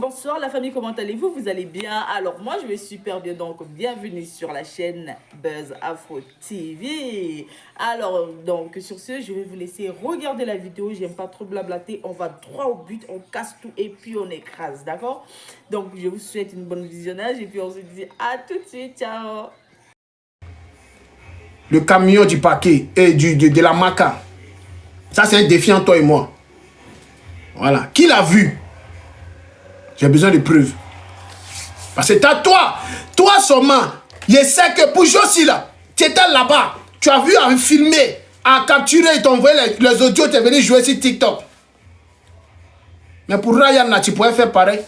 Bonsoir la famille, comment allez-vous? Vous allez bien? Alors moi je vais super bien, donc bienvenue sur la chaîne Buzz Afro TV. Alors donc sur ce, je vais vous laisser regarder la vidéo, j'aime pas trop blablater, on va droit au but, on casse tout et puis on écrase, d'accord? Donc je vous souhaite une bonne visionnage et puis on se dit à tout de suite, ciao. Le camion du paquet et de la maca, ça c'est un défi entre toi et moi. Voilà, qui l'a vu? J'ai besoin de preuves. Parce que t'as toi seulement, je sais que pour Josie là, tu étais là-bas, tu as vu à filmer, à capturer, ils t'ont envoyé les audios, tu es venu jouer sur TikTok. Mais pour Ryan là, tu pourrais faire pareil.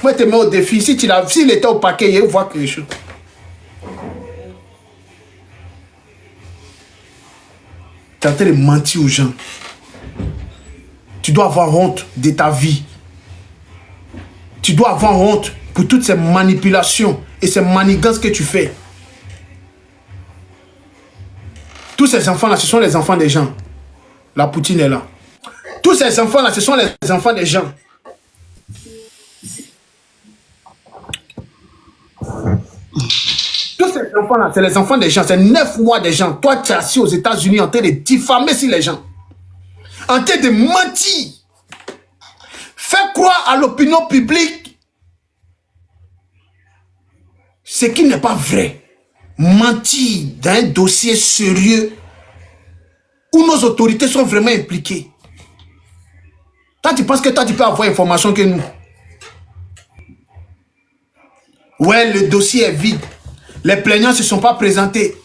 Moi, te mets au défi, s'il était au paquet, il voit quelque chose. Tu es en train de mentir aux gens. Tu dois avoir honte de ta vie. Tu dois avoir honte pour toutes ces manipulations et ces manigances que tu fais. Tous ces enfants-là, ce sont les enfants des gens. La Poutine est là. Tous ces enfants-là, ce sont les enfants des gens. Tous ces enfants-là, c'est les enfants des gens. C'est 9 mois des gens. Toi, tu es assis aux États-Unis en train de diffamer sur les gens. En train de mentir. Fais croire à l'opinion publique ce qui n'est pas vrai. Mentir dans un dossier sérieux où nos autorités sont vraiment impliquées. Toi, tu penses que toi, tu peux avoir information que nous. Ouais, le dossier est vide. Les plaignants ne se sont pas présentés.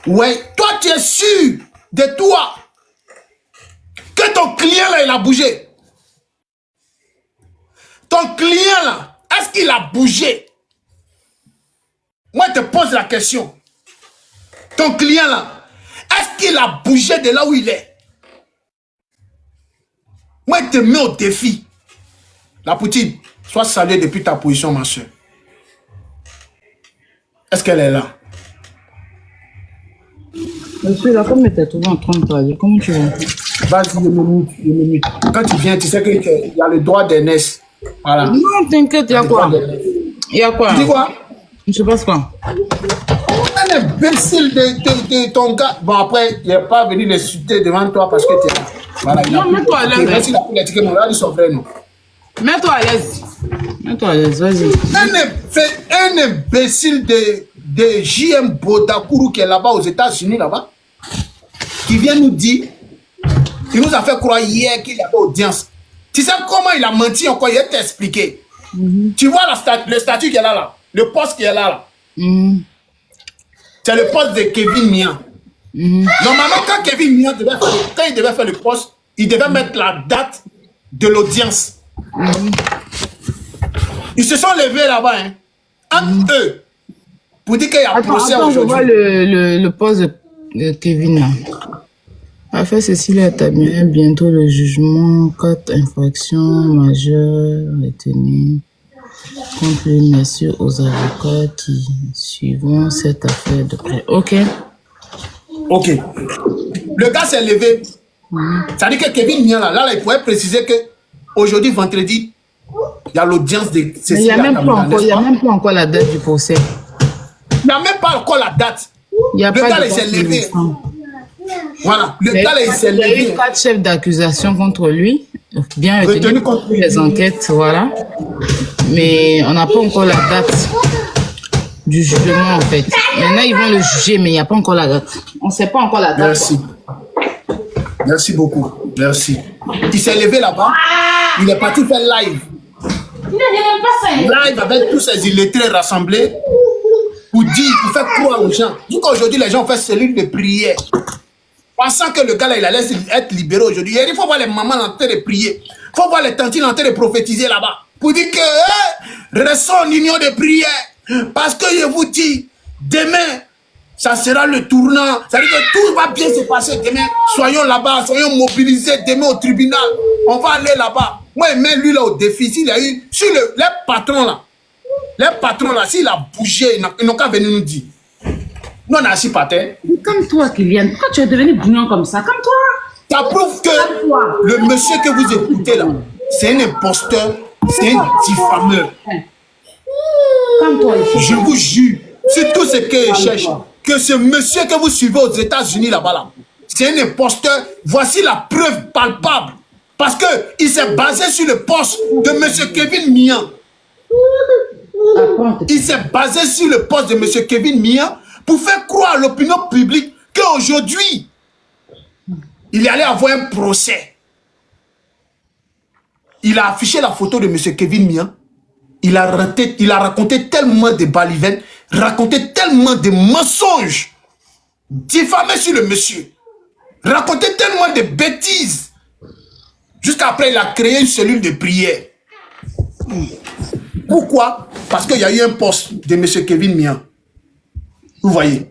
Ouais, toi, tu es sûr de toi que ton client, là, il a bougé. Ton client, là, est-ce qu'il a bougé? Moi, je te pose la question. Ton client, là, est-ce qu'il a bougé de là où il est? Moi, je te mets au défi. La Poutine, sois saluée depuis ta position, ma soeur. Est-ce qu'elle est là? Monsieur, là, comme tu es toujours en train de parler, comment tu vas? Vas-y, je me mute. Quand tu viens, tu sais qu'il y a le droit d'aînesse. Voilà. Non, t'inquiète, il y a quoi? Il y a quoi? Tu dis quoi? Il se passe quoi? Un imbécile de ton gars. Bon, après, il n'est pas venu l'insulter devant toi parce que tu es là. Voilà, non, mets-toi à l'aise. Merci pour l'étiquette, mon gars, son vrai nom. Mets-toi à l'aise. Mets-toi à l'aise, vas-y. Un imbécile de JM Bodakuru qui est là-bas aux États-Unis, là-bas, qui vient nous dire, il nous a fait croire hier qu'il avait audience. Tu sais comment il a menti encore? Il t'a expliqué. Tu vois le statut qui est là, le poste qui est là. C'est le poste de Kevin Mian. Normalement, quand Kevin Mian devait faire le poste, il devait mettre la date de l'audience. Ils se sont levés là-bas, hein, entre eux, pour dire qu'il y a un procès aujourd'hui. Je vois le poste de Kevin là. Afin Cécilia Tamien, bientôt le jugement, 4 infractions majeures retenues contre les messieurs aux avocats qui suivront cette affaire de près. Ok. Ok. Le gars s'est levé. Ça dit que Kevin Mian là, il pourrait préciser que aujourd'hui, vendredi, il y a l'audience de Cécilia Tamien. Il n'y a même pas encore la date du procès. Il n'y a même pas encore la date. Il y a le pas gars, il s'est levé. Voilà, le gars, il s'est levé. Il y a eu 4 chefs d'accusation contre lui, bien retenu contre les enquêtes, voilà. Mais on n'a pas encore la date du jugement, en fait. Maintenant, ils vont le juger, mais il n'y a pas encore la date. On ne sait pas encore la date. Merci. Merci beaucoup. Merci. Il s'est levé là-bas. Il est parti faire live. Live avec tous ces illettrés rassemblés pour faire croire aux gens. Dit qu'aujourd'hui, les gens font cellule de prière. Pensant que le gars là, il allait être libéré aujourd'hui. Il faut voir les mamans en train de prier. Il faut voir les tantines en train de prophétiser là-bas. Pour dire que restons en union de prière. Parce que je vous dis, demain, ça sera le tournant. Ça veut dire que tout va bien se passer demain. Soyons là-bas, soyons mobilisés demain au tribunal. On va aller là-bas. Moi, je mets lui là au défi. S'il a eu, sur les patrons là, s'il a bougé, ils n'ont qu'à venir nous dire. Nous, on a assis par terre. Comme toi qui viens, pourquoi tu es devenu bouillon comme ça? Comme toi. Ça prouve que le monsieur que vous écoutez là, c'est un imposteur C'est un diffameur. Calme-toi ici. Je vous jure, sur tout ce qu'il cherche, que ce monsieur que vous suivez aux États-Unis là-bas, là, c'est un imposteur. Voici la preuve palpable. Parce qu'il s'est basé sur le poste de monsieur Kevin Mian. Il s'est basé sur le poste de monsieur Kevin Mian pour faire croire à l'opinion publique qu'aujourd'hui, il allait avoir un procès. Il a affiché la photo de monsieur Kevin Mian. Il a raconté tellement de balivernes, raconté tellement de mensonges, diffamé sur le monsieur, raconté tellement de bêtises. Jusqu'après, il a créé une cellule de prière. Pourquoi? Parce qu'il y a eu un poste de M. Kevin Mian. Vous voyez?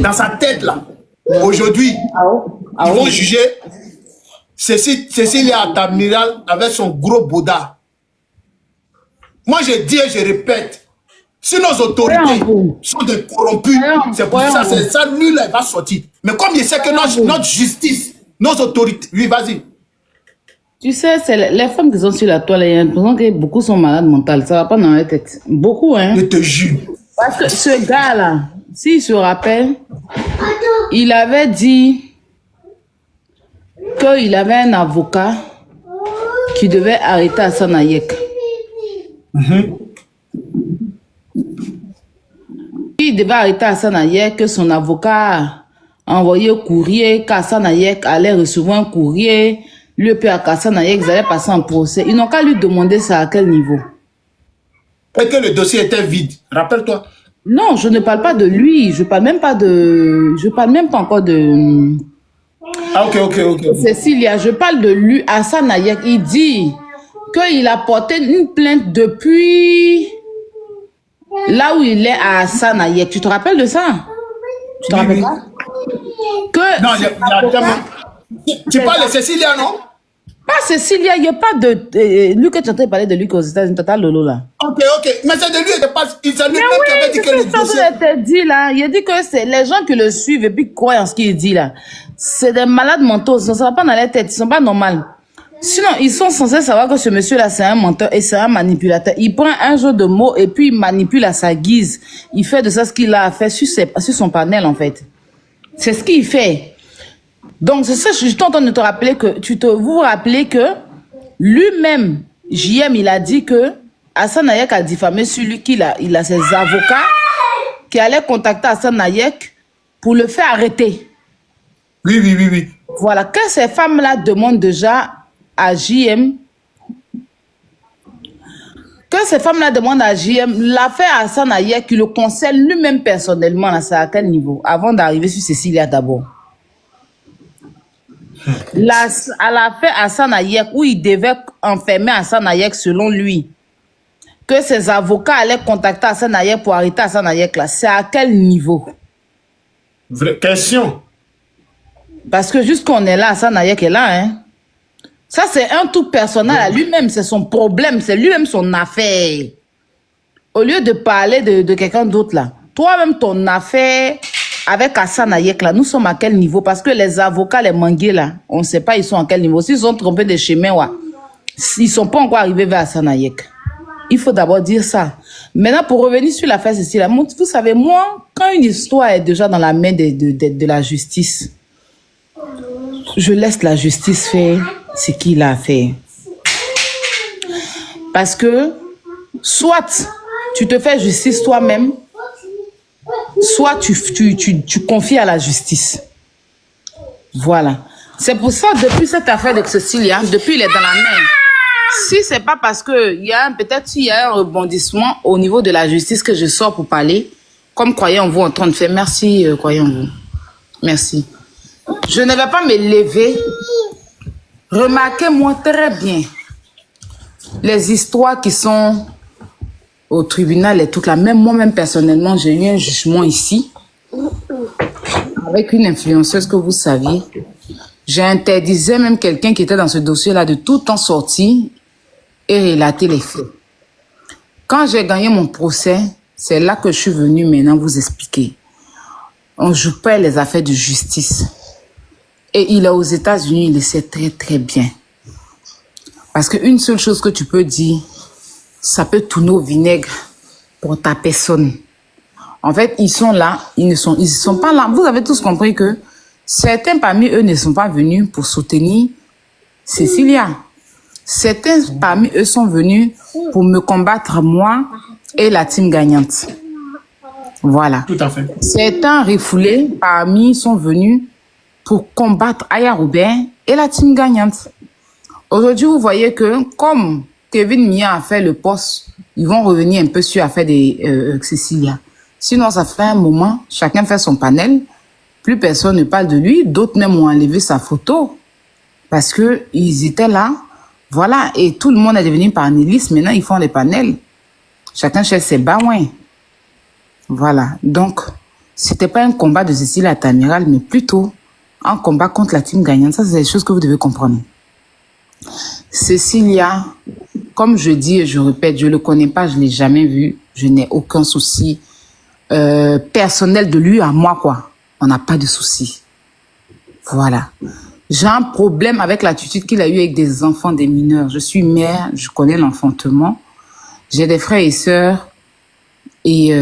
Dans sa tête, là, aujourd'hui, ils vont juger Cécilia Atamiral avec son gros boda. Moi, je dis et je répète, si nos autorités sont des corrompus, c'est pour ça, c'est ça, lui, là, il va sortir. Mais comme il sait que notre justice, nos autorités, oui, vas-y. Tu sais, c'est les femmes qui sont sur la toile, il y a l'impression que beaucoup sont malades mentales. Ça va pas dans la tête. Beaucoup, hein. Je te jure. Parce que ce gars-là, s'il se rappelle, il avait dit qu'il avait un avocat qui devait arrêter Hassan Hayek. Il devait arrêter Hassan Hayek, que son avocat a envoyé un courrier, qu'Hassan Hayek allait recevoir un courrier. Lui et Hassan Hayek, ils allaient passer en procès. Ils n'ont qu'à lui demander ça à quel niveau. Et que le dossier était vide, rappelle-toi. Non, je ne parle pas de lui. Je parle même pas encore de... Ah, ok. Cécilia, je parle de lui, Hassan Hayek. Il dit qu'il a porté une plainte depuis là où il est à Hassan Hayek. Tu te rappelles de ça? Tu te rappelles pas? Que non, il y a tellement... Tu parles de Cécilia, non? Pas Cécilia, il n'y a pas de... lui que tu entends parler de lui aux États-Unis, Tata Lolo là. Ok. Mais c'est de lui, il s'est lui-même qui avait dit que le dossier... Dit là. Il a dit que c'est les gens qui le suivent et puis croient en ce qu'il dit là. C'est des malades mentaux, ça ne va pas dans la tête, ils ne sont pas normaux. Sinon, ils sont censés savoir que ce monsieur-là, c'est un menteur et c'est un manipulateur. Il prend un jeu de mots et puis il manipule à sa guise. Il fait de ça ce qu'il a fait sur son panel en fait. C'est ce qu'il fait. Donc, c'est ça, je suis en train de te rappeler que, vous vous rappelez que lui-même, JM, il a dit que Hassan Hayek a diffamé sur lui qu'il a ses avocats qui allaient contacter Hassan Hayek pour le faire arrêter. Oui. Voilà, que ces femmes-là demandent déjà à JM, l'affaire Hassan Hayek, qui le concerne lui-même personnellement, là, c'est à quel niveau? Avant d'arriver sur Cécilia d'abord. À l'affaire Hassan Hayek, où il devait enfermer Hassan Hayek selon lui, que ses avocats allaient contacter Hassan Hayek pour arrêter Hassan Hayek, là, c'est à quel niveau? Vraie question. Parce que jusqu'on est là, Hassan Hayek est là, hein. Ça, c'est un tout personnel à lui-même, c'est son problème, c'est lui-même son affaire. Au lieu de parler de quelqu'un d'autre, là, toi-même, ton affaire... Avec Hassan Hayek, là, nous sommes à quel niveau? Parce que les avocats, les mangués, là, on ne sait pas ils sont à quel niveau. S'ils ont trompé de chemin, ouais, ils ne sont pas encore arrivés vers Hassan Hayek. Il faut d'abord dire ça. Maintenant, pour revenir sur l'affaire Cécilia, vous savez, moi, quand une histoire est déjà dans la main de la justice, je laisse la justice faire ce qu'il a fait. Parce que, soit tu te fais justice toi-même, soit tu confies à la justice. Voilà. C'est pour ça, depuis cette affaire de Cécilia, depuis il est dans la mer. Si c'est pas parce que peut-être il y a un rebondissement au niveau de la justice que je sors pour parler, comme croyez-vous en train de faire. Merci, croyez-vous. Merci. Je ne vais pas me lever. Remarquez-moi très bien les histoires qui sont au tribunal et tout là. Même moi-même personnellement, j'ai eu un jugement ici avec une influenceuse que vous saviez. J'ai interdisé même quelqu'un qui était dans ce dossier-là de tout temps sortir et relater les faits. Quand j'ai gagné mon procès, c'est là que je suis venue maintenant vous expliquer. On ne joue pas les affaires de justice. Et il est aux États-Unis, il le sait très très bien. Parce qu'une seule chose que tu peux dire, ça peut tourner au vinaigre pour ta personne. En fait, ils sont là, ils sont pas là. Vous avez tous compris que certains parmi eux ne sont pas venus pour soutenir Cécilia. Certains parmi eux sont venus pour me combattre moi et la team gagnante. Voilà. Tout à fait. Certains refoulés parmi sont venus pour combattre Aya Robert et la team gagnante. Aujourd'hui, vous voyez que comme Kevin Mia a fait le poste, ils vont revenir un peu sur l'affaire de Cécilia. Sinon, ça fait un moment, chacun fait son panel, plus personne ne parle de lui, d'autres même ont enlevé sa photo parce que ils étaient là, voilà, et tout le monde est devenu panéliste. Maintenant, ils font des panels. Chacun cherche ses baouins. Voilà. Donc, c'était pas un combat de Cécilia Tamiral, mais plutôt un combat contre la team gagnante. Ça, c'est des choses que vous devez comprendre. Cécilia, comme je dis et je répète, je le connais pas, je l'ai jamais vu, je n'ai aucun souci personnel de lui à moi, quoi. On n'a pas de souci. Voilà. J'ai un problème avec l'attitude qu'il a eu avec des enfants, des mineurs. Je suis mère, je connais l'enfantement. J'ai des frères et sœurs et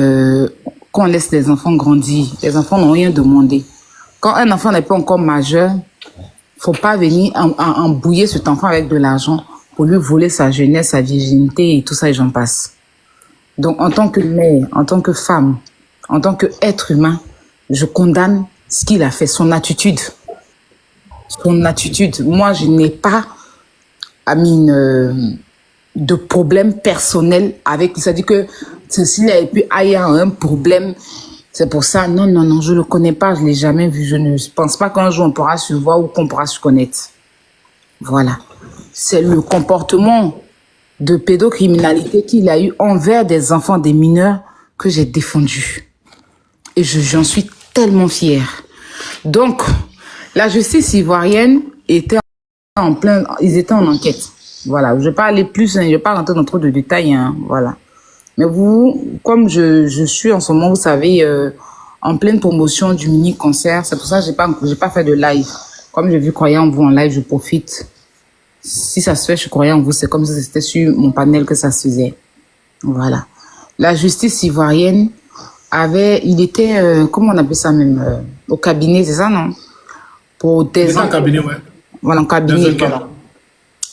qu'on laisse les enfants grandir. Les enfants n'ont rien demandé. Quand un enfant n'est pas encore majeur, faut pas venir embrouiller cet enfant avec de l'argent pour lui voler sa jeunesse, sa virginité et tout ça et j'en passe. Donc, en tant que mère, en tant que femme, en tant qu'être humain, je condamne ce qu'il a fait, son attitude. Son attitude. Moi, je n'ai pas, de problème personnel avec lui. Ça dit que Cécilia et puis Aya a un problème. C'est pour ça, non, je le connais pas, je l'ai jamais vu. Je ne pense pas qu'un jour on pourra se voir ou qu'on pourra se connaître. Voilà. C'est le comportement de pédocriminalité qu'il a eu envers des enfants, des mineurs, que j'ai défendu. Et j'en suis tellement fière. Donc, la justice ivoirienne était ils étaient en enquête. Voilà. Je vais pas aller plus, je vais pas rentrer dans trop de détails, hein. Voilà. Mais vous, comme je suis en ce moment, vous savez, en pleine promotion du mini-concert, c'est pour ça que j'ai pas fait de live. Comme j'ai vu Croyant en vous en live, je profite. Si ça se fait, je croyais en vous, c'est comme si c'était sur mon panel que ça se faisait. Voilà. La justice ivoirienne il était, comment on appelle ça même, au cabinet, c'est ça, non? Pour des enquêtes. Cabinet, ouais. Voilà, en cabinet, voilà.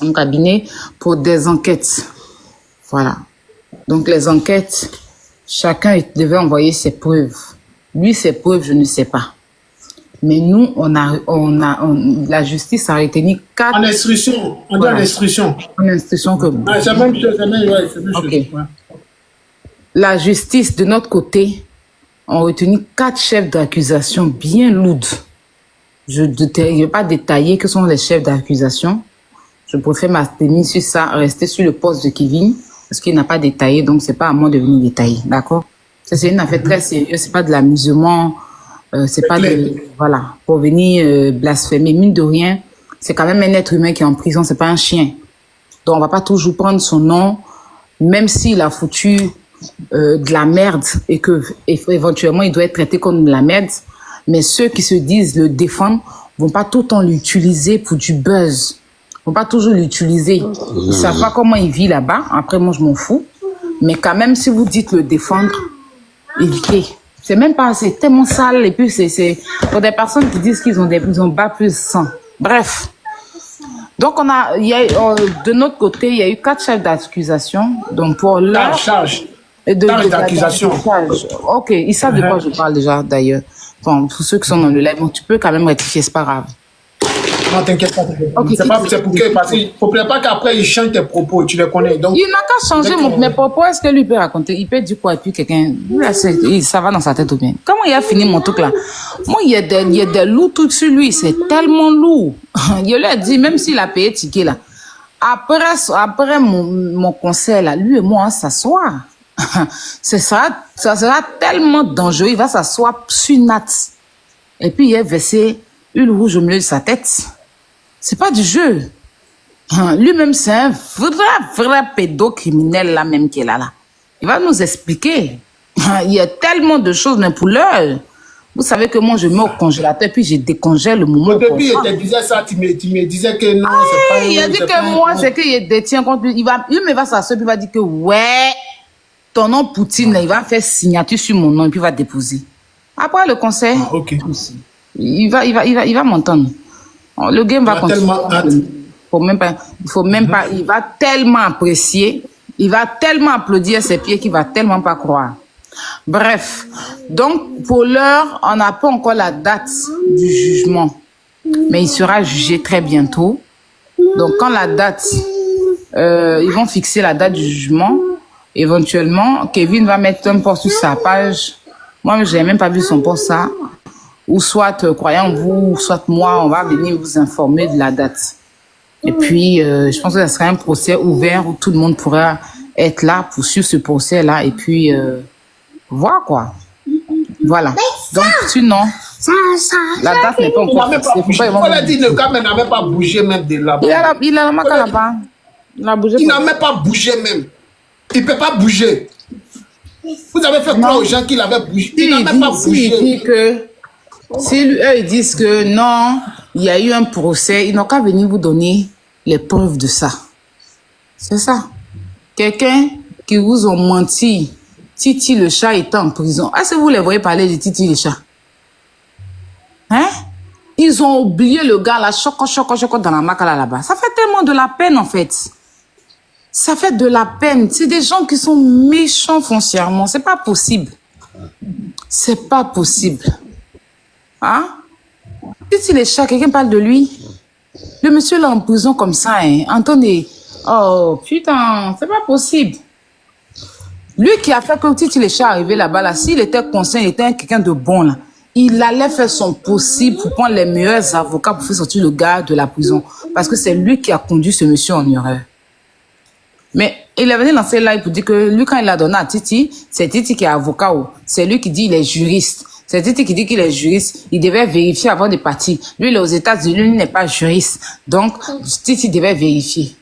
En cabinet pour des enquêtes. Voilà. Donc, les enquêtes, chacun devait envoyer ses preuves. Lui, ses preuves, je ne sais pas. Mais nous, la justice a retenu 4... En instruction, on dit en instruction. En instruction que... Ah, c'est même chose, c'est même okay. chose. Ouais. La justice, de notre côté, a retenu 4 chefs d'accusation bien lourds. Je ne vais pas détailler que sont les chefs d'accusation. Je préfère m'abstenir sur ça, rester sur le poste de Kevin, parce qu'il n'a pas détaillé, donc c'est pas à moi de venir détailler, d'accord? C'est une affaire très sérieuse, c'est pas de l'amusement, c'est pas de, voilà, pour venir blasphémer. Mine de rien, c'est quand même un être humain qui est en prison, c'est pas un chien. Donc on va pas toujours prendre son nom, même s'il a foutu de la merde et que éventuellement il doit être traité comme de la merde. Mais ceux qui se disent le défendre vont pas tout le temps l'utiliser pour du buzz. Vont pas toujours l'utiliser. Ils savent pas comment il vit là-bas. Après, moi, je m'en fous. Mais quand même, si vous dites le défendre, évitez. C'est même pas, c'est tellement sale. Et puis, c'est pour des personnes qui disent qu'ils ont bas plus sang. Bref. Donc, de notre côté, il y a eu 4 chefs d'accusation. Donc, pour leur... Charge d'accusation. Ok, ils savent de quoi je parle déjà, d'ailleurs. Bon, pour ceux qui sont dans le live, bon, tu peux quand même rectifier, c'est pas grave. Non, t'inquiète pas. Okay, c'est pour que, parce qu'il ne faut pas qu'après il change tes propos, tu les connais. Donc, il n'a qu'à changer mes propos. Est-ce que lui peut raconter? Il peut dire quoi? Et puis quelqu'un, ça va dans sa tête ou bien? Comment il a fini mon truc là? Moi, il y a des lourds trucs sur lui, c'est tellement lourd. Je lui ai dit, même s'il a payé ticket là, après mon concert là, lui et moi, on s'assoit. Ça sera tellement dangereux, il va s'asseoir sur Nat. Et puis il a versé une rouge au milieu de sa tête. C'est pas du jeu. Lui-même, c'est un vrai pédocriminel là même qui est là. Il va nous expliquer. Il y a tellement de choses, mais pour l'heure, Vous savez que moi, je mets au congélateur, puis je décongèle le moment Au début, opportun. il te disait ça, tu me disais que non, c'est pas Il a nous, dit c'est que pas moi, nous. c'est qu'il détient contre lui. Il me va s'asseoir, puis il va dire que ouais, ton nom Poutine, là, il va faire signature sur mon nom, et puis il va déposer. Après le conseil, Ah, ok. il va m'entendre. Le game va On a continuer. tellement hâte. Il faut même pas, il va tellement apprécier, il va tellement applaudir ses pieds qu'il va tellement pas croire. Bref, donc pour l'heure, on n'a pas encore la date du jugement, mais il sera jugé très bientôt. Donc quand la date, ils vont fixer la date du jugement, éventuellement, Kevin va mettre un post sur sa page. Moi, je n'ai même pas vu son post ça. Ou soit, croyant vous, ou soit moi, on va venir vous informer de la date. Et puis, je pense que ce sera un procès ouvert où tout le monde pourra être là pour suivre ce procès-là. Et puis, voir quoi. Voilà. Donc, sinon, la date n'est pas Il encore n'a même pas fixée. bougé. On l'a dit, le gars n'avait pas bougé même de là-bas. Il a la marque là-bas. Il a bougé. Il n'a même pas bougé même. Il ne peut pas bouger. Vous avez fait croire aux gens qu'il avait bougé. Il n'a même pas bougé. Eux ils disent que non, il y a eu un procès, ils n'ont qu'à venir vous donner les preuves de ça. C'est ça. Quelqu'un qui vous a menti, Titi le chat était en prison. Est-ce que vous les voyez parler de Titi le chat? Hein? Ils ont oublié le gars là, choco dans la macala là-bas. Ça fait tellement de la peine en fait. Ça fait de la peine. C'est des gens qui sont méchants foncièrement. C'est pas possible. C'est pas possible. Hein? Si les chats, quelqu'un parle de lui, le monsieur là en prison comme ça, hein. Entendez, oh putain, c'est pas possible. Lui qui a fait que Titi les chats arrivé là-bas, là, s'il était conscient, il était quelqu'un de bon là, il allait faire son possible pour prendre les meilleurs avocats pour faire sortir le gars de la prison. Parce que c'est lui qui a conduit ce monsieur en erreur. Mais il est venu lancer live pour dire que lui, quand il a donné à Titi, c'est Titi qui est avocat. C'est lui qui dit qu'il est juriste. C'est Titi qui dit qu'il est juriste. Il devait vérifier avant de partir. Lui, il est aux États-Unis, lui n'est pas juriste. Donc, Titi devait vérifier.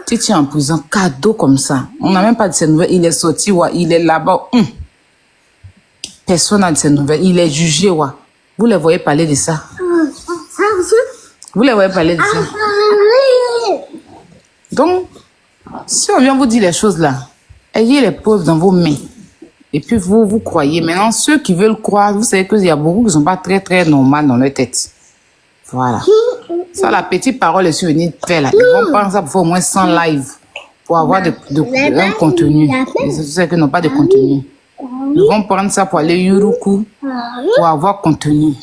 Titi est en prison, cadeau comme ça. On n'a même pas de ses nouvelles. Il est sorti, ouais. Il est là-bas. Personne n'a de ses nouvelles. Il est jugé, ouais. Vous les voyez parler de ça? Vous les voyez parler de ça? Donc, si on vient vous dire les choses là, ayez les preuves dans vos mains. Et puis vous croyez. Maintenant, ceux qui veulent croire, vous savez qu'il y a beaucoup qui ne sont pas très très normaux dans leur tête. Voilà. Ça, la petite parole est survenue de faire là. Ils vont prendre ça pour faire au moins 100 lives pour avoir un contenu. C'est ceux qui n'ont pas de contenu. Ils vont prendre ça pour aller Yuruku pour avoir contenu.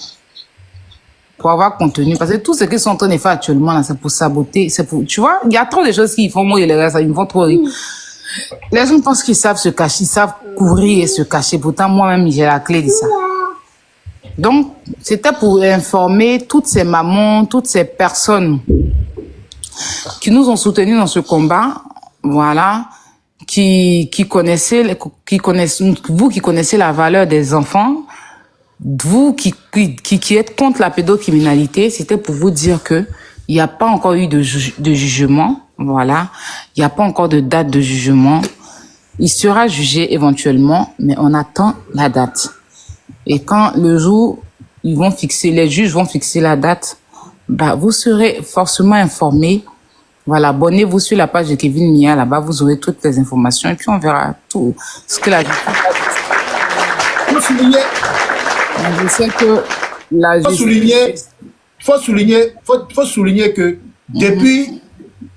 Pour avoir contenu. Parce que tout ce qu'ils sont en train de faire actuellement, là, c'est pour saboter. C'est pour, tu vois, il y a trop de choses qu'ils font. Moi, ils me font trop rire. Les gens pensent qu'ils savent se cacher, ils savent courir et se cacher. Pourtant, moi-même, j'ai la clé de ça. Donc, c'était pour informer toutes ces mamans, toutes ces personnes qui nous ont soutenus dans ce combat. Voilà. Qui connaissent, vous qui connaissez la valeur des enfants. Vous qui êtes contre la pédocriminalité, c'était pour vous dire que il n'y a pas encore eu de jugement, voilà. Il n'y a pas encore de date de jugement. Il sera jugé éventuellement, mais on attend la date. Et quand le jour, les juges vont fixer la date, bah, vous serez forcément informés. Voilà, abonnez-vous sur la page de Kevin Mia, là-bas, vous aurez toutes les informations et puis on verra tout ce que la justice a dit. Je sais que la justice... faut souligner que depuis,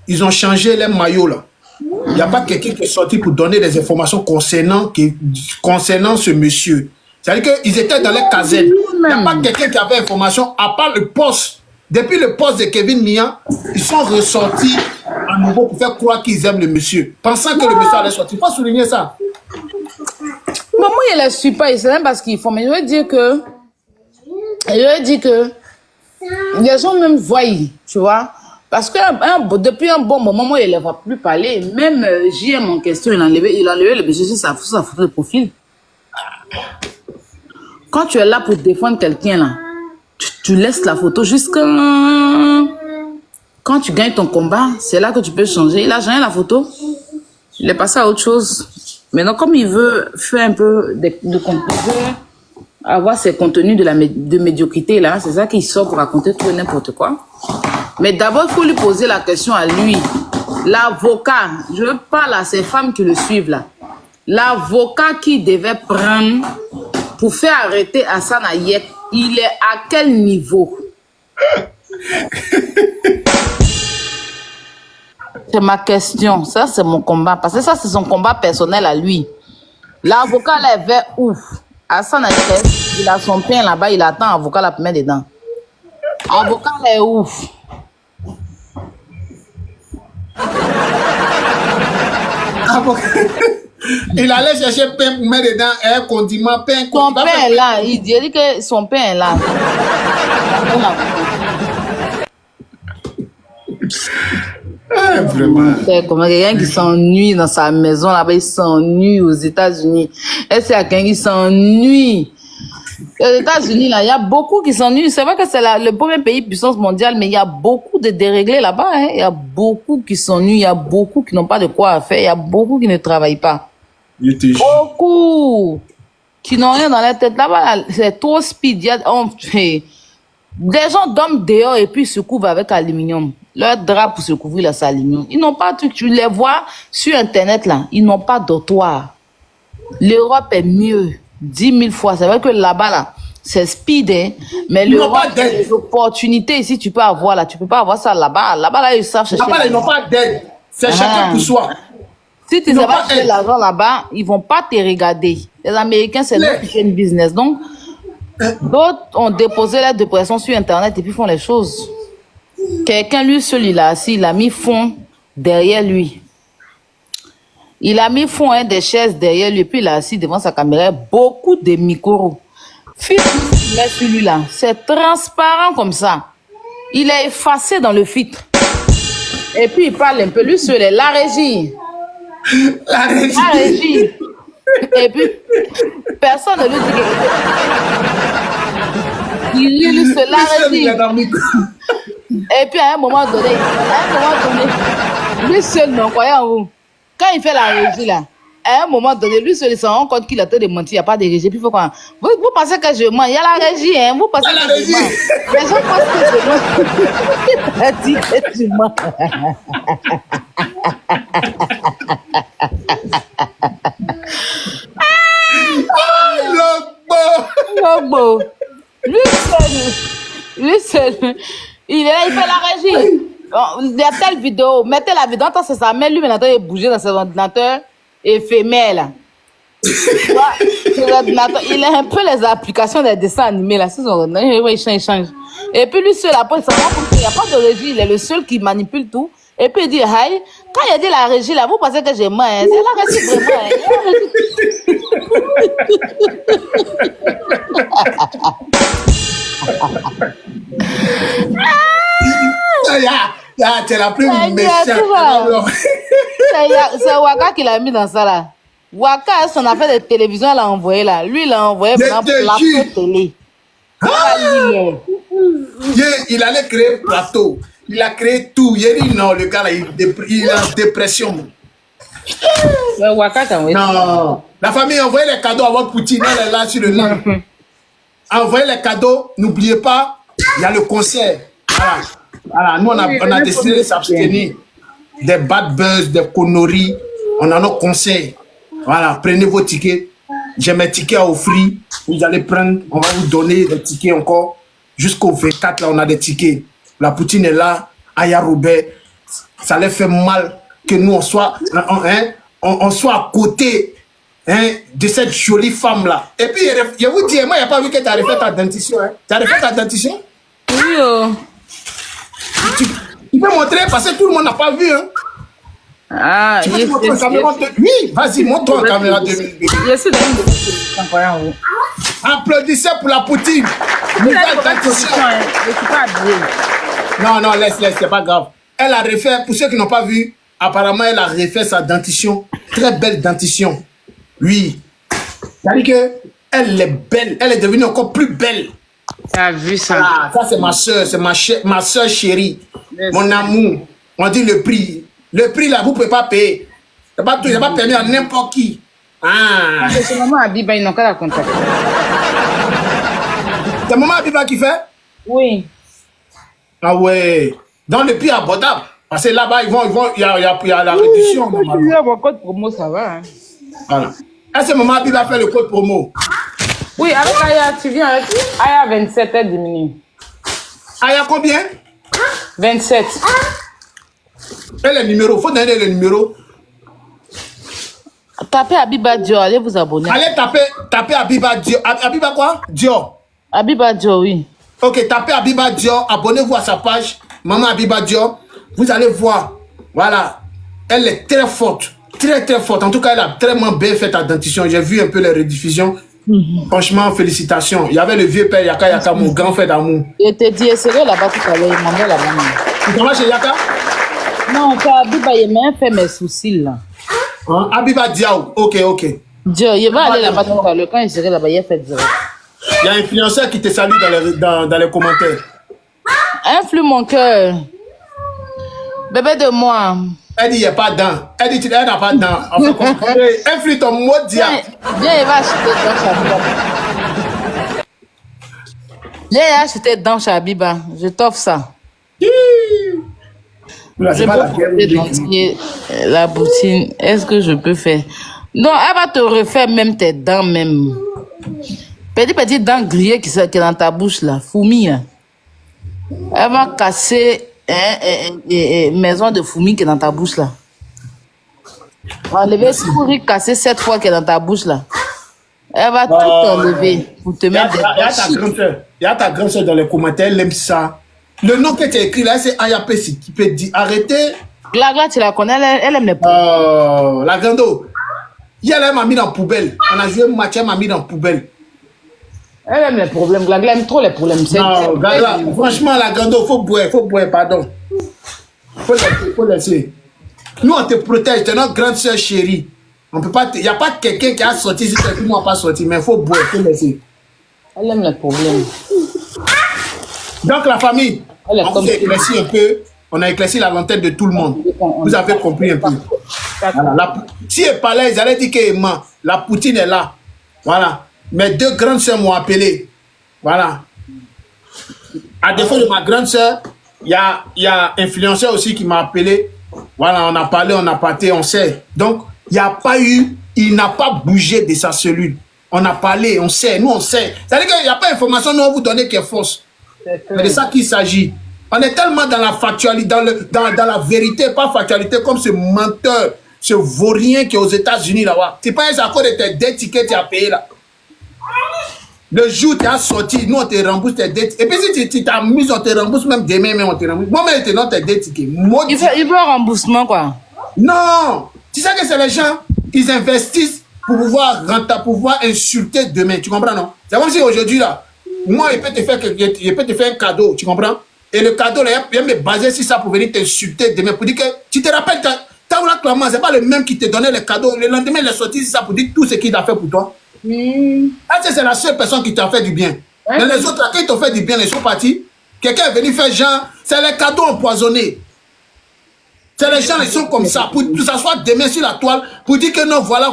ils ont changé les maillots là. Il n'y a pas quelqu'un qui est sorti pour donner des informations concernant ce monsieur. C'est-à-dire qu'ils étaient dans les casernes. Il n'y a pas quelqu'un qui avait information à part le poste. Depuis le poste de Kevin Mia, ils sont ressortis à nouveau pour faire croire qu'ils aiment le monsieur, pensant que le monsieur allait sortir. Il faut souligner ça. Moi, je ne les suis pas, c'est même parce qu'ils font. Mais je veux dire que les gens même voient, tu vois. Parce que depuis un bon moment, moi, il ne les voit plus parler. Même JM en question, il a enlevé le monsieur sur sa photo de profil. Quand tu es là pour défendre quelqu'un, là, tu laisses la photo jusqu'à... Quand tu gagnes ton combat, c'est là que tu peux changer. Il a changé la photo. Il est passé à autre chose. Maintenant, comme il veut faire un peu de composer, avoir ces contenus de médiocrité là, c'est ça qu'il sort pour raconter tout et n'importe quoi. Mais d'abord, il faut lui poser la question à lui. L'avocat, je parle à ces femmes qui le suivent là. L'avocat qui devait prendre pour faire arrêter Hassan Ayek, il est à quel niveau? C'est ma question, ça c'est mon combat, parce que ça c'est son combat personnel à lui. L'avocat là est vers ouf. Hassan Ayek, il a son pain là-bas, il attend l'avocat là pour mettre dedans. Avocat là est ouf. Il allait chercher pain pour mettre dedans, un condiment, pain. Son pain est là, il dit que son pain est là. Vraiment. C'est comme quelqu'un qui s'ennuie dans sa maison là-bas, il s'ennuie aux États-Unis. Est-ce qu'il y a quelqu'un qui s'ennuie? Aux États-Unis, là, il y a beaucoup qui s'ennuient. C'est vrai que c'est le premier pays puissance mondiale, mais il y a beaucoup de déréglés là-bas. Hein. Il y a beaucoup qui s'ennuient, il y a beaucoup qui n'ont pas de quoi faire, il y a beaucoup qui ne travaillent pas. Beaucoup qui n'ont rien dans la tête. Là-bas, là, c'est trop speed. Des gens dorment dehors et puis ils se couvrent avec aluminium. Leur drap pour se couvrir, là, c'est aluminium. Ils n'ont pas de truc. Tu les vois sur Internet, là. Ils n'ont pas dortoir. L'Europe est mieux. 10 000 fois. C'est vrai que là-bas, là, c'est speed, hein. Mais l'Europe, les opportunités ici, tu peux avoir, là. Tu peux pas avoir ça là-bas. Là-bas, là, ils savent chercher. Là-bas, là, ils n'ont pas d'aide. C'est chacun pour soi. Si tu ne sais pas faire l'argent là-bas, ils vont pas te regarder. Les Américains, c'est leur chaîne business. Donc, d'autres ont déposé la dépression sur Internet et puis font les choses. Quelqu'un, lui, seul, il a assis, il a mis fond derrière lui. Il a mis fond des chaises derrière lui, puis il a assis devant sa caméra, beaucoup de micros. Filtre, il met sur lui là, c'est transparent comme ça. Il est effacé dans le filtre. Et puis il parle un peu, lui seul est la régie. La régie. La régie. Et puis, personne ne lui dit que... Il lui seul, la régie. Et puis à un moment donné, lui seul, non, croyez en vous. Quand il fait la régie là, à un moment donné, lui seul il se rend compte qu'il a de mentir, il n'y a pas de régie. Puis il faut quoi? Vous pensez que je mens, il y a la régie, hein? Vous pensez que je mens. Les gens pensent que je mens. Il a dit que tu mens. Lobo. Lui seul, il est là, il fait la régie. Il y a telle vidéo, mettez la vidéo, attends, c'est sa main, lui maintenant il bougeait dans ses ordinateurs éphémères là. Il a un peu les applications des dessins animés là, c'est son ordinateur, il change. Et puis lui seul, après, il n'y a pas de régie, il est le seul qui manipule tout. Et puis il dit, hey, quand il a dit la régie là, vous pensez que j'ai mens, hein? C'est la régie vraiment, C'est la plus méchante. C'est Waka qui l'a mis dans ça là. Waka, son affaire de télévision, elle a envoyé là. Lui, il a envoyé dans plateau télé. Il allait créer plateau. Il a créé tout. Il a dit non, le gars là, il est en dépression. Waka, non. La famille a envoyé les cadeaux à votre Poutine. Elle est là sur le live. Envoyez les cadeaux. N'oubliez pas, il y a le concert. Voilà, nous, on a décidé de s'abstenir des bad buzz, des conneries. On a nos conseils. Voilà, prenez vos tickets. J'ai mes tickets à offrir. Vous allez prendre, on va vous donner des tickets encore. Jusqu'au 24, là, on a des tickets. La Poutine est là, Aya Robert. Ça les fait mal que nous, on soit à côté de cette jolie femme-là. Et puis, je vous dis, moi, il n'y a pas vu que tu as refait ta dentition. Tu as refait ta dentition? Oui, Tu peux montrer parce que tout le monde n'a pas vu. Hein. Ah, tu peux montrer en caméra de... Oui, vas-y, montre-toi en caméra de... Applaudissez pour la Poutine. Non, laisse, c'est pas grave. Elle a refait, pour ceux qui n'ont pas vu, apparemment, elle a refait sa dentition. Très belle dentition. Oui. C'est-à-dire qu'elle est belle. Elle est devenue encore plus belle. Tu as vu ça? Ah, ça, c'est ma soeur. C'est ma soeur chérie. Mon amour. On dit le prix. Le prix, là, vous ne pouvez pas payer. Il n'est pas permis à n'importe qui. Ah. C'est maman Abiba, ils n'ont qu'à la contacter. C'est maman Abiba qui fait? Oui. Ah ouais. Dans le prix abordable. Parce que là-bas, il y a la réduction. Si tu as mon code promo, ça va. Hein. Voilà. Est-ce que maman Abiba fait le code promo? Oui, avec Aya, tu viens avec Aya 27, elle diminue. Aya combien? 27. Et le numéro, faut donner le numéro. Tapez Abiba Dior, allez vous abonner. Allez taper Abiba Dior. Abiba quoi? Dior. Abiba Dior, oui. Ok, tapez Abiba Dior, abonnez-vous à sa page, Maman Abiba Dior. Vous allez voir, voilà, elle est très forte, très très forte. En tout cas, elle a très bien fait ta dentition. J'ai vu un peu les rediffusions. Franchement, félicitations. Il y avait le vieux père Yaka, mon grand frère d'amour. Il te dit, c'est là-bas tout à l'heure, il m'en là-bas. Tu travailles chez Yaka? Non, c'est Abiba, il m'a fait mes soucis là. Hein? Abiba Diaw, ok. Dior, il va aller là-bas tout à l'heure. Quand il serait là-bas, il a fait direct. Il y a un influenceur qui te salue dans les commentaires. Influe mon cœur. Bébé de moi. Elle dit il n'y a pas de dents. Elle dit elle n'a pas de dents. Enfin, influe ton mot diable. Viens, il va acheter dans Chabiba. Viens, il va acheter dans Chabiba. Je t'offre ça. C'est pas la La boutine, est-ce que je peux faire? Non, elle va te refaire même tes dents même. Petit dents grillées qui sont dans ta bouche là, fourmi là. Elle va casser maison de fourmi qui est dans ta bouche là. Enlever souris casser 7 fois qui est dans ta bouche là. Elle va tout enlever pour te mettre Il y a ta grande soeur dans les commentaires, elle aime ça. Le nom que tu as écrit là, c'est Ayapesi qui peut dire arrêtez. Glagla, tu la connais, elle aime les poubelles. La grando. Hier, elle m'a mis dans la poubelle. On a joué un match, elle m'a mis dans la poubelle. Elle aime les problèmes. Glagla aime trop les problèmes. Non, Glagla, franchement, la grando, faut boire, pardon. Faut laisser. Nous, on te protège, tu es notre grande soeur chérie. On peut pas, il n'y a pas quelqu'un qui a sorti, si quelqu'un n'a pas sorti, mais il faut boire, faut laisser. Elle aime les problèmes. Donc, la famille, on vous a éclairci un peu. On a éclairci la lanterne de tout le monde. Vous avez compris un peu. Voilà. Si elle parlait, ils allaient dire qu'elle ment. La poutine est là. Voilà. Mes deux grandes sœurs m'ont appelé. Voilà. À défaut de ma grande sœur, il y a influenceur aussi qui m'a appelé. Voilà, on a parlé, on a parté, on sait. Donc, il n'y a pas eu, il n'a pas bougé de sa cellule. On a parlé, on sait, nous on sait. C'est-à-dire qu'il n'y a pas d'information, nous on vous donne qui est fausse. C'est de ça qu'il s'agit. On est tellement dans la factualité, dans la vérité, pas factualité, comme ce menteur, ce vaurien qui est aux États-Unis là-bas. Tu penses à cause de tes dettes tickets tu as payé là. Le jour où tu as sorti, nous on te rembourse tes dettes. Et puis si tu t'amuses, on te rembourse même demain, même on te rembourse. Moi-même, je te donne tes dettes tickets. Il veut un remboursement quoi. Non! Tu sais que c'est les gens, ils investissent pour pouvoir insulter demain. Tu comprends, non? C'est comme si aujourd'hui là, moi, il peut te faire un cadeau, tu comprends? Et le cadeau, là, il va me baser sur ça pour venir t'insulter demain, pour dire que, tu te rappelles, clairement, c'est pas le même qui te donnait le cadeau. Le lendemain, il est sorti sur ça pour dire tout ce qu'il a fait pour toi. C'est la seule personne qui t'a fait du bien. Mais les autres, quand ils t'ont fait du bien, ils sont partis. Quelqu'un est venu faire genre, c'est les cadeaux empoisonnés. C'est les gens, ils sont comme ça, pour s'asseoir demain sur la toile, pour dire que non, voilà.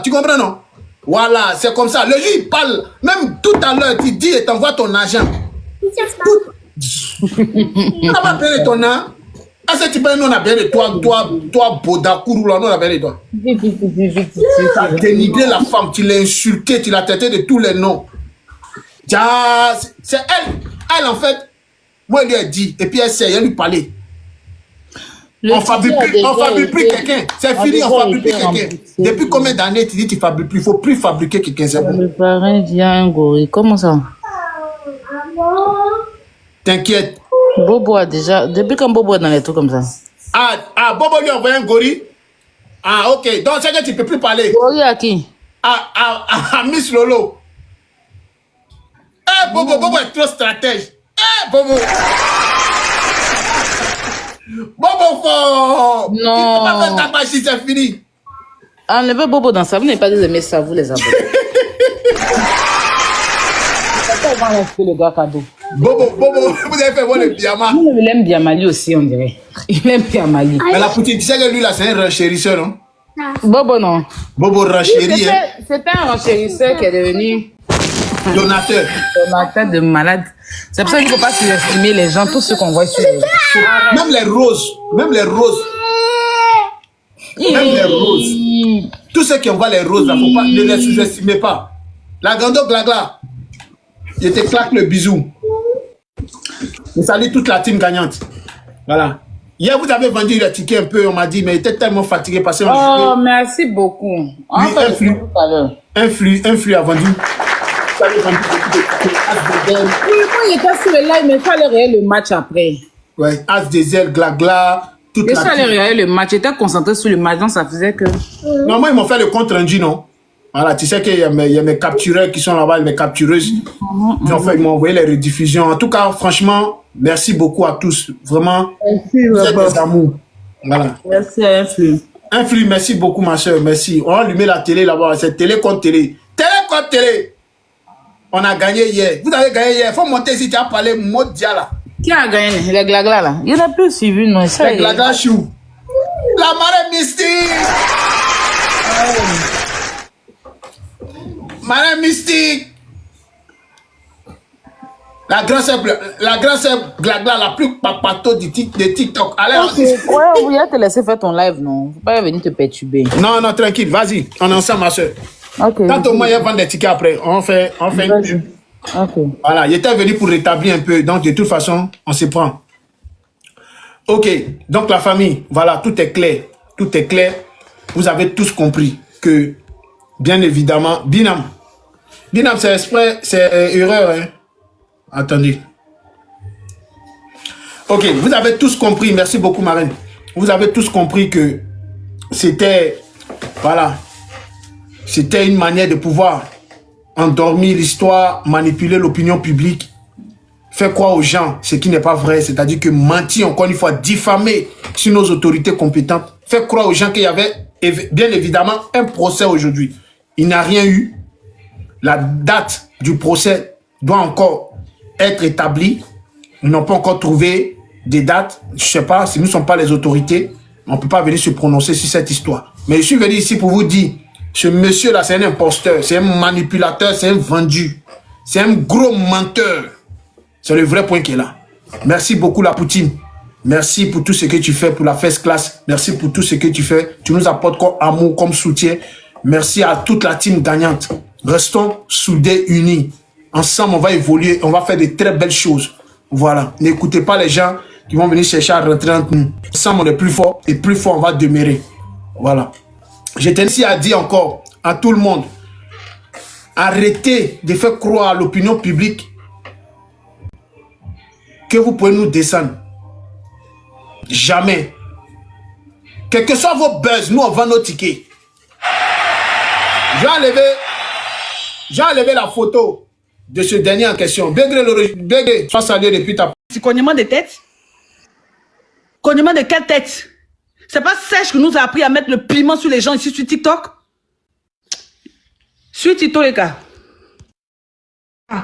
Tu comprends, non? Voilà, c'est comme ça. Le jour, il parle, même tout à l'heure, tu dis et t'envoies ton argent. Tu n'as pas besoin de ton argent. Est-ce que tu peux, nous, on a besoin de toi, Bodakourou, là, nous, on a besoin de toi. Tu as dénigré la femme, tu l'as insultée, tu l'as traitée de tous les noms. C'est elle. Elle, en fait, moi, elle lui a dit, et puis elle sait, elle lui parlait. On ne fabrique plus quelqu'un. C'est fini, on ne fabrique plus quelqu'un. Depuis combien d'années tu dis que tu ne fabriques plus? Il ne faut plus fabriquer quelqu'un, c'est bon. Le parrain vient un gorille. Comment ça? T'inquiète. Bobo a déjà... Depuis quand Bobo est dans les trucs comme ça? Ah, Bobo lui a envoyé un gorille. Ah, ok. Donc, c'est que tu ne peux plus parler. Gorille à qui? À Miss Lolo. Eh, Bobo est trop stratège. Eh, Bobo. Bobo, fort. Non. Tu peux pas faire ta magie, c'est fini. Enlevez Bobo dans ça. Vous n'avez pas des aimés ça, vous les abonnés. Le gars cadeau. Bobo, vous avez fait voir le Biama. Il aime Biamali aussi, on dirait. Il aime Biamali. Mais la petite, tu sais que lui là, c'est un renchérisseur, non? Bobo, non. Bobo renchérit. C'était un renchérisseur qui est devenu Donateur. Donateur de malade. C'est pour ça qu'il ne faut pas sous-estimer les gens, tous ceux qu'on voit sur les... Même les roses. Même les roses. Même les roses. Tous ceux qui envoient les roses, là, faut pas, ne les sous-estimez pas. La Gando Glagla. Je te claque le bisou. Je salue toute la team gagnante. Voilà. Hier, vous avez vendu le ticket un peu, on m'a dit, mais il était tellement fatigué parce que... Oh, merci beaucoup. Un flux a vendu. Vous avez vendu beaucoup de tickets. Moi, il était sur le live, mais il fallait regarder le match après. Ouais, As des ailes, Glagla, toute Je la suis allé team. regarder le match, j'étais concentré sur le match, donc ça faisait que... Non, moi, ils m'ont fait le compte rendu, non? Voilà, tu sais qu'il y a mes captureurs qui sont là-bas, mes captureuses. Ils m'ont envoyé les rediffusions. En tout cas, franchement, merci beaucoup à tous. Vraiment, Merci, vous êtes des amours. Voilà. Merci à Influx. Influx, merci beaucoup, ma soeur. Merci. On a allumé la télé là-bas. C'est télé contre télé. Télé contre télé. On a gagné hier. Vous avez gagné hier. Il faut monter ici. Tu as parlé mot dia là. Qui a gagné? Les Glagla là. Il n'y en a plus suivi, non? Ça, Les Glagla chou. La marée mystique. Marée mystique. La grande sœur Glagla, la plus papato de TikTok. Allez, ouais, on va te laisser faire ton live, non? Faut pas venir te perturber. non, tranquille, vas-y. On est ensemble, ma soeur. Ok. Quand au moins il vend des tickets après, on fait une... Ok. Voilà, il était venu pour rétablir un peu. Donc, de toute façon, on se prend. Ok, donc la famille, voilà, tout est clair. Tout est clair. Vous avez tous compris que, bien évidemment, Binam, c'est exprès, c'est erreur, hein. Attendez. Ok, vous avez tous compris. Merci beaucoup, Marine. Vous avez tous compris que c'était, voilà, c'était une manière de pouvoir endormir l'histoire, manipuler l'opinion publique, faire croire aux gens ce qui n'est pas vrai, c'est-à-dire que mentir, encore une fois, diffamer sur nos autorités compétentes, faire croire aux gens qu'il y avait bien évidemment un procès aujourd'hui. Il n'y a rien eu. La date du procès doit encore être établie. Nous n'avons pas encore trouvé des dates. Je ne sais pas, si nous ne sommes pas les autorités, on ne peut pas venir se prononcer sur cette histoire. Mais je suis venu ici pour vous dire, ce monsieur-là, c'est un imposteur, c'est un manipulateur, c'est un vendu, c'est un gros menteur. C'est le vrai point qui est là. Merci beaucoup, la Poutine. Merci pour tout ce que tu fais pour la first class. Merci pour tout ce que tu fais. Tu nous apportes comme amour, comme soutien. Merci à toute la team gagnante. Restons soudés, unis. Ensemble, on va évoluer, on va faire de très belles choses. Voilà. N'écoutez pas les gens qui vont venir chercher à rentrer entre nous. Ensemble, on est plus fort et plus fort, on va demeurer. Voilà. J'étais ici à dire encore à tout le monde, arrêtez de faire croire à l'opinion publique que vous pouvez nous descendre. Jamais. Quels que soient vos buzz, nous on vend nos tickets. J'ai enlevé la photo de ce dernier en question. Bégré, sois salué depuis ta... C'est cognement de tête? Cognement de quelle tête? C'est pas Sèche qui nous a appris à mettre le piment sur les gens ici sur TikTok? Sur TikTok, les gars.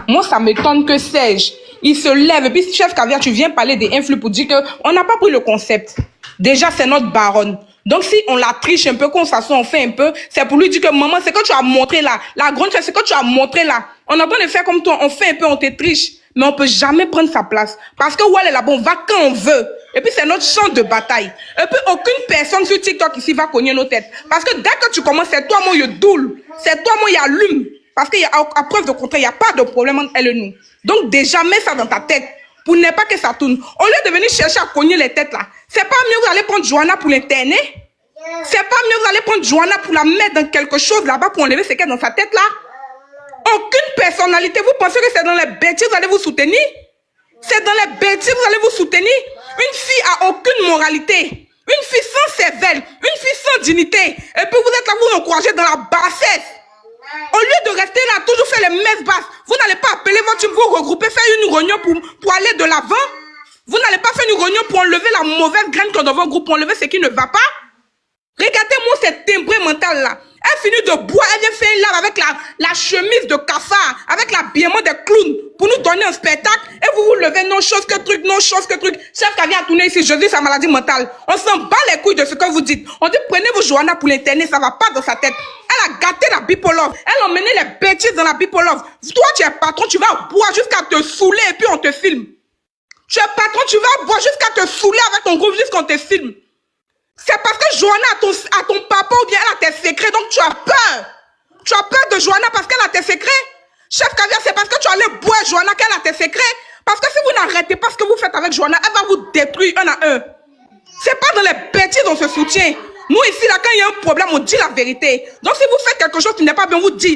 Moi, ça m'étonne que Serge, il se lève et puis chef Caviar, tu viens parler des influx pour dire qu'on n'a pas pris le concept. Déjà, c'est notre baronne. Donc, si on la triche un peu, qu'on s'assoit, on fait un peu, c'est pour lui dire que maman, c'est que tu as montré là. La grande chose, c'est que tu as montré là. On a besoin de faire comme toi, on fait un peu, on te triche. Mais on peut jamais prendre sa place. Parce que Wall est là-bas, on va quand on veut. Et puis, c'est notre champ de bataille. Et puis, aucune personne sur TikTok ici va cogner nos têtes. Parce que dès que tu commences, c'est toi, moi, il doule. C'est toi, moi, il allume. Parce qu'il y a, à preuve de contraire, il n'y a pas de problème entre elle et nous. Donc, déjà, mets ça dans ta tête. Pour ne pas que ça tourne. Au lieu de venir chercher à cogner les têtes là, c'est pas mieux vous allez prendre Johanna pour l'interner. C'est pas mieux vous allez prendre Johanna pour la mettre dans quelque chose là-bas pour enlever ce qu'il y a dans sa tête là. Aucune personnalité. Vous pensez que c'est dans les bêtises vous allez vous soutenir? C'est dans les bêtises vous allez vous soutenir? Une fille a aucune moralité. Une fille sans cervelle. Une fille sans dignité. Et puis vous êtes là, vous encouragez dans la bassesse. Au lieu de rester là, toujours faire les messes basses, vous n'allez pas appeler votre team, vous regrouper, faire une réunion pour aller de l'avant. Vous n'allez pas faire une réunion pour enlever la mauvaise graine que dans votre groupe, pour enlever ce qui ne va pas. Regardez-moi cette timbrée mentale là. Elle finit de boire, elle vient faire une lave avec la chemise de cafard, avec l'habillement des clowns, pour nous donner un spectacle, et vous vous levez, non chose que truc, non chose que truc. Chef Caviar a tourné ici, je dis sa maladie mentale. On s'en bat les couilles de ce que vous dites. On dit, prenez vos Johanna pour l'internet, ça va pas dans sa tête. Elle a gâté la bipolove, elle a emmené les bêtises dans la bipolove. Toi, tu es patron, tu vas boire jusqu'à te saouler, et puis on te filme. Tu es patron, tu vas boire jusqu'à te saouler avec ton groupe jusqu'on te filme. C'est parce que Johanna a ton papa ou bien elle a tes secrets, donc tu as peur. Tu as peur de Johanna parce qu'elle a tes secrets. Chef Caviar, c'est parce que tu allais boire Johanna qu'elle a tes secrets. Parce que si vous n'arrêtez pas ce que vous faites avec Johanna, elle va vous détruire un à un. C'est pas dans les bêtises on se soutient. Nous ici, là, quand il y a un problème, on dit la vérité. Donc si vous faites quelque chose qui n'est pas bien, on vous dit.